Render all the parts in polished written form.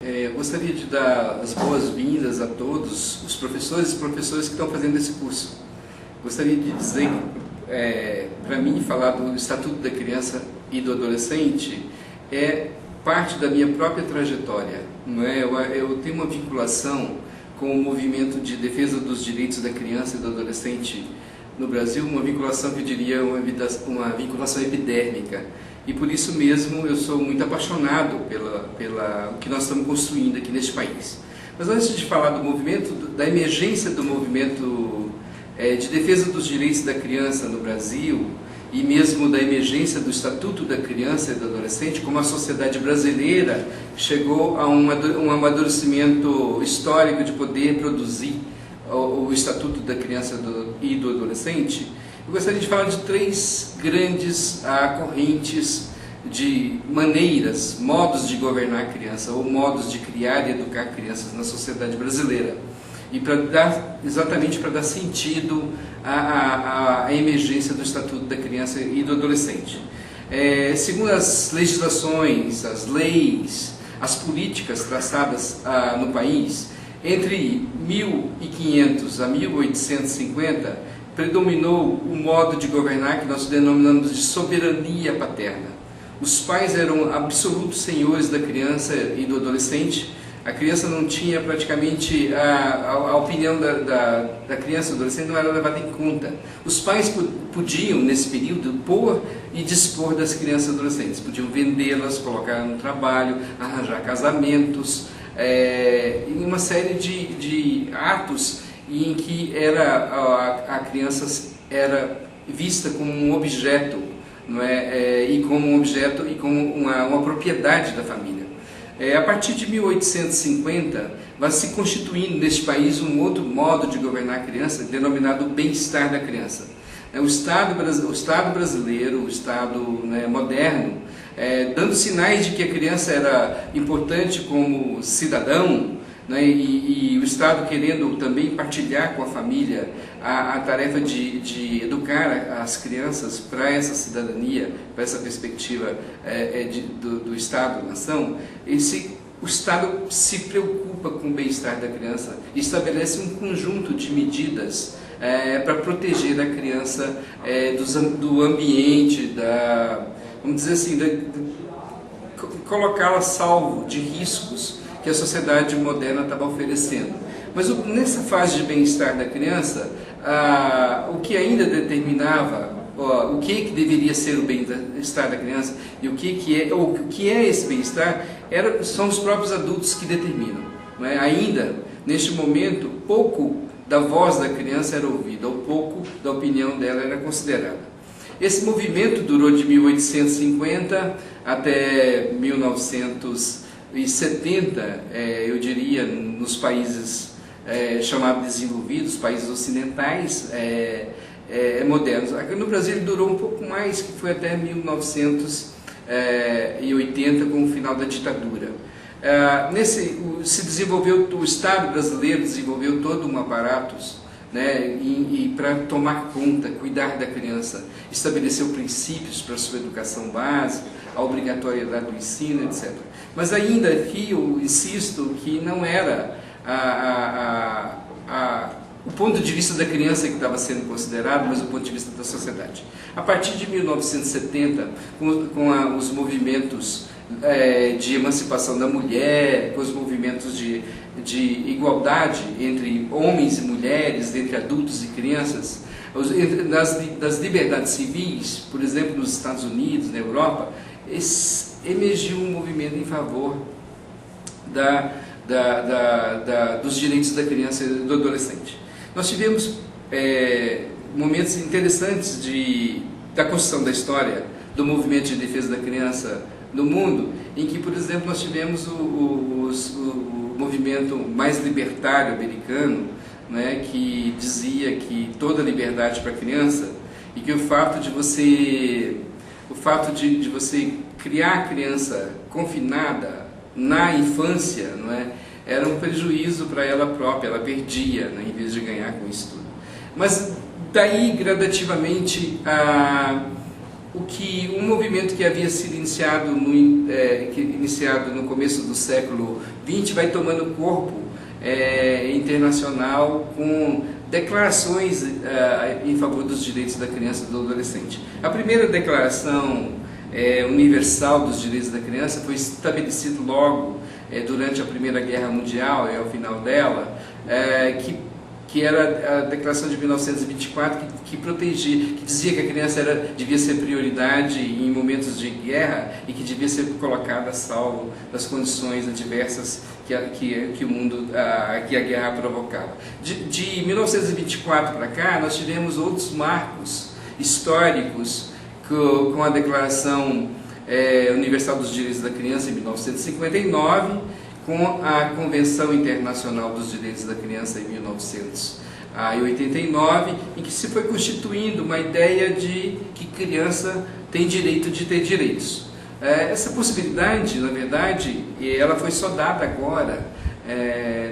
Eu gostaria de dar as boas-vindas a todos os professores e professoras que estão fazendo esse curso. Gostaria de dizer que, para mim, falar do Estatuto da Criança e do Adolescente é parte da minha própria trajetória. Não é? Eu tenho uma vinculação com o movimento de defesa dos direitos da criança e do adolescente no Brasil, uma vinculação que eu diria uma vinculação epidérmica. E por isso mesmo eu sou muito apaixonado pela o que nós estamos construindo aqui neste país. Mas antes de falar do movimento, da emergência do movimento de defesa dos direitos da criança no Brasil, e mesmo da emergência do Estatuto da Criança e do Adolescente, como a sociedade brasileira chegou a um amadurecimento histórico de poder produzir o Estatuto da Criança e do Adolescente, eu gostaria de falar de três grandes correntes de maneiras, modos de governar a criança, ou modos de criar e educar crianças na sociedade brasileira. E exatamente para dar sentido à emergência do Estatuto da Criança e do Adolescente. Segundo as legislações, as leis, as políticas traçadas no país, entre 1500 a 1850, predominou o modo de governar que nós denominamos de soberania paterna. Os pais eram absolutos senhores da criança e do adolescente. A criança não tinha praticamente, a opinião da criança e do adolescente não era levada em conta. Os pais podiam, nesse período, pôr e dispor das crianças e adolescentes. Podiam vendê-las, colocar no trabalho, arranjar casamentos, em uma série de atos em que a criança era vista como um objeto, não é? E como um objeto e como uma propriedade da família. A partir de 1850, vai se constituindo neste país um outro modo de governar a criança, denominado bem-estar da criança. O Estado brasileiro, o Estado moderno, dando sinais de que a criança era importante como cidadão, e o Estado querendo também partilhar com a família a tarefa de educar as crianças para essa cidadania, para essa perspectiva do Estado-nação, o Estado se preocupa com o bem-estar da criança e estabelece um conjunto de medidas para proteger a criança do ambiente, vamos dizer assim, colocá-la salvo de riscos que a sociedade moderna estava oferecendo. Mas nessa fase de bem-estar da criança, o que ainda determinava o que deveria ser o bem-estar da criança e o que é esse bem-estar, são os próprios adultos que determinam. Não é? Ainda, neste momento, pouco da voz da criança era ouvida, ou pouco da opinião dela era considerada. Esse movimento durou de 1850 até 1970, eu diria, nos países chamados desenvolvidos, países ocidentais modernos. Aqui no Brasil ele durou um pouco mais, que foi até 1980, com o final da ditadura. Se desenvolveu, o Estado brasileiro desenvolveu todo um aparato e para tomar conta, cuidar da criança, estabeleceu princípios para a sua educação básica, a obrigatoriedade do ensino, etc. Mas ainda aqui eu insisto que não era o ponto de vista da criança que estava sendo considerado, mas o ponto de vista da sociedade. A partir de 1970, com os movimentos de emancipação da mulher, com os movimentos de igualdade entre homens e mulheres, entre adultos e crianças, das liberdades civis, por exemplo, nos Estados Unidos, na Europa, emergiu um movimento em favor dos direitos da criança e do adolescente. Nós tivemos momentos interessantes da construção da história do movimento de defesa da criança no mundo, em que, por exemplo, nós tivemos o movimento mais libertário americano, que dizia que toda liberdade para a criança, e que o fato de você criar a criança confinada na infância, era um prejuízo para ela própria, ela perdia, em vez de ganhar com isso tudo. Mas daí, gradativamente, um movimento que havia sido iniciado no começo do século XX vai tomando corpo internacional com declarações em favor dos direitos da criança e do adolescente. A primeira declaração universal dos direitos da criança foi estabelecida logo durante a Primeira Guerra Mundial e ao final dela, que era a Declaração de 1924, que protegia, que dizia que a criança devia ser prioridade em momentos de guerra e que devia ser colocada a salvo das condições adversas que o mundo, que a guerra provocava. De 1924 para cá, nós tivemos outros marcos históricos com a Declaração Universal dos Direitos da Criança em 1959, com a Convenção Internacional dos Direitos da Criança em 1989, em que se foi constituindo uma ideia de que criança tem direito de ter direitos. Essa possibilidade, na verdade, ela foi só dada agora,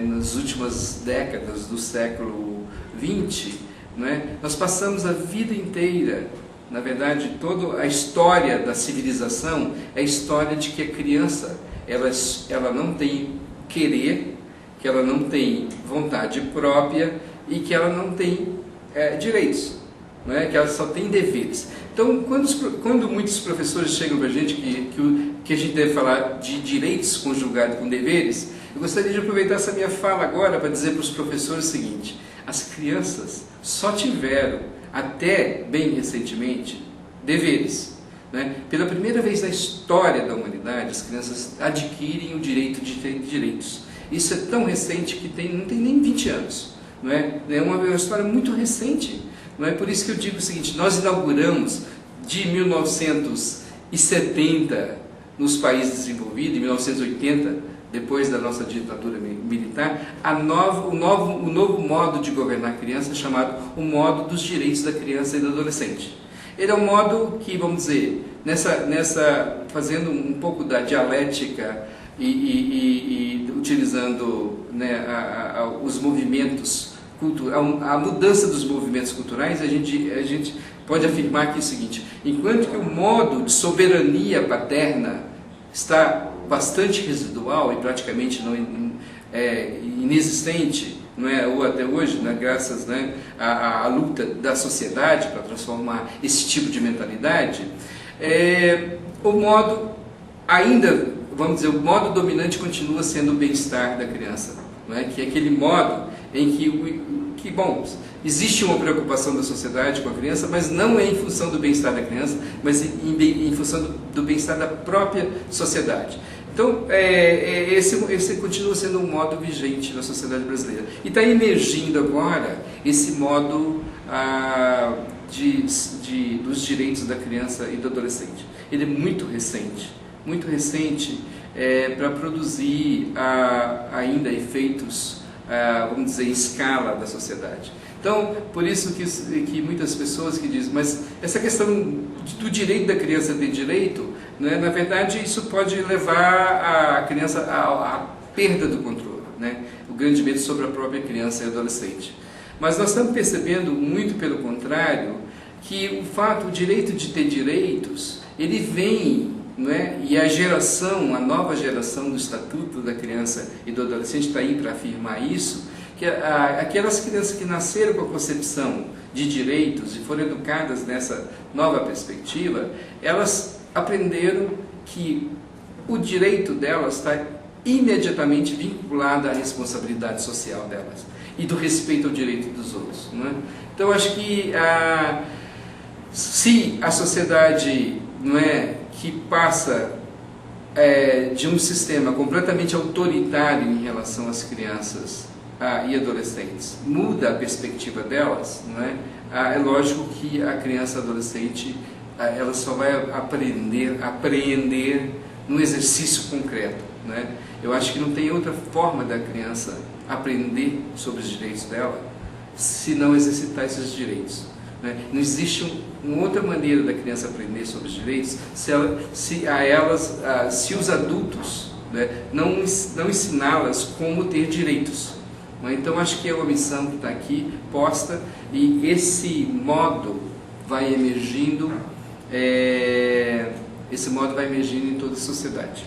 nas últimas décadas do século XX, né? Nós passamos a vida inteira, na verdade, toda a história da civilização é a história de que a criança ela não tem querer, que ela não tem vontade própria e que ela não tem direitos, não é? Que ela só tem deveres. Então, quando muitos professores chegam para a gente que a gente deve falar de direitos conjugados com deveres, eu gostaria de aproveitar essa minha fala agora para dizer para os professores o seguinte: as crianças só tiveram, até bem recentemente, deveres. Né? Pela primeira vez na história da humanidade, as crianças adquirem o direito de ter direitos. Isso é tão recente que não tem nem 20 anos. Não é? É uma história muito recente. Não é? Por isso que eu digo o seguinte: nós inauguramos de 1970 nos países desenvolvidos, em 1980, depois da nossa ditadura militar, o novo modo de governar a criança, chamado o modo dos direitos da criança e do adolescente. Ele é um modo que, vamos dizer, fazendo um pouco da dialética e utilizando, né, os movimentos culturais, a mudança dos movimentos culturais, a gente pode afirmar que é o seguinte: enquanto que o modo de soberania paterna está bastante residual e praticamente inexistente, não é? Ou até hoje, né, graças, né, à luta da sociedade para transformar esse tipo de mentalidade, o modo ainda, vamos dizer, o modo dominante continua sendo o bem-estar da criança, não é? Que é aquele modo em que, bom, existe uma preocupação da sociedade com a criança, mas não é em função do bem-estar da criança, mas em função do bem-estar da própria sociedade. Então, esse continua sendo um modo vigente na sociedade brasileira. E está emergindo agora esse modo dos direitos da criança e do adolescente. Ele é muito recente para produzir ainda efeitos, vamos dizer, em escala da sociedade. Então, por isso que muitas pessoas que dizem, mas essa questão do direito da criança ter direito, né, na verdade, isso pode levar a criança à perda do controle, né, o grande medo sobre a própria criança e adolescente. Mas nós estamos percebendo, muito pelo contrário, que o direito de ter direitos, ele vem, não é? E a nova geração do Estatuto da Criança e do Adolescente está aí para afirmar isso, que aquelas crianças que nasceram com a concepção de direitos e foram educadas nessa nova perspectiva, elas aprenderam que o direito delas está imediatamente vinculado à responsabilidade social delas e do respeito ao direito dos outros. Não é? Então, acho que se a sociedade, não é, que passa de um sistema completamente autoritário em relação às crianças e adolescentes, muda a perspectiva delas, não é? É lógico que a criança e adolescente ela só vai apreender no exercício concreto, né? Eu acho que não tem outra forma da criança aprender sobre os direitos dela se não exercitar esses direitos, né? Não existe uma outra maneira da criança aprender sobre os direitos se os adultos, né, não ensiná-las como ter direitos. Então, acho que é uma missão que está aqui posta, e esse modo vai emergindo esse modo vai emergindo em toda a sociedade.